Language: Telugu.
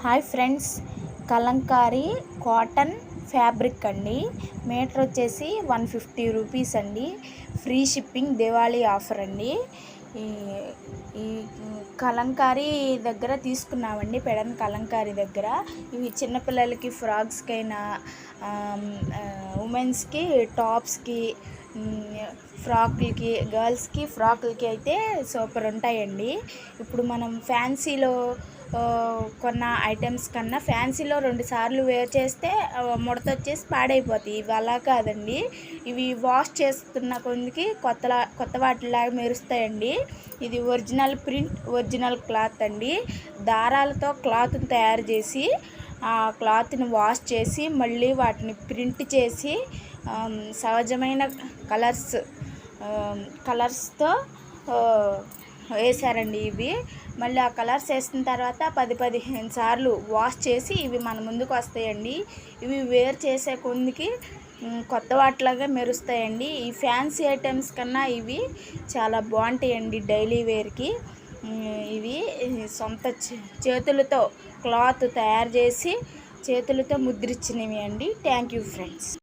Hi friends, Kalamkari cotton fabric అండి. మీటర్ వచ్చేసి 150 రూపీస్ అండి. ఫ్రీ షిప్పింగ్, దివాళీ ఆఫర్ అండి. ఈ ఈ కలంకారీ దగ్గర తీసుకున్నామండి, పెడన్ కలంకారీ దగ్గర. ఇవి చిన్నపిల్లలకి ఫ్రాక్స్కైనా, ఉమెన్స్కి టాప్స్కి, ఫ్రాక్లకి, గర్ల్స్కి ఫ్రాకులకి అయితే సూపర్ ఉంటాయండి. ఇప్పుడు మనం ఫ్యాన్సీలో కొన్న ఐటమ్స్ కన్నా ఫ్యాన్సీలో 2 సార్లు వేర్ చేస్తే ముడత వచ్చేసి పాడైపోతాయి. ఇవి అలా కాదండి. ఇవి వాష్ చేస్తున్న కొద్దికి కొత్త వాటిలాగా మెరుస్తాయండి. ఇది ఒరిజినల్ ప్రింట్, ఒరిజినల్ క్లాత్ అండి. దారాలతో క్లాత్ని తయారు చేసి ఆ క్లాత్ని వాష్ చేసి మళ్ళీ వాటిని ప్రింట్ చేసి సహజమైన కలర్స్తో వేసారండి. ఇవి మళ్ళీ ఆ కలర్స్ వేసిన తర్వాత 10-15 సార్లు వాష్ చేసి ఇవి మన ముందుకు వస్తాయండి. ఇవి వేర్ చేసే కొద్దికి కొత్త వాటిలాగా మెరుస్తాయండి. ఈ ఫ్యాన్సీ ఐటమ్స్ కన్నా ఇవి చాలా బాగుంటాయండి డైలీ వేర్కి. ఇవి సొంత చేతులతో క్లాత్ తయారు చేసి చేతులతో ముద్రించినవి అండి. Thank you friends.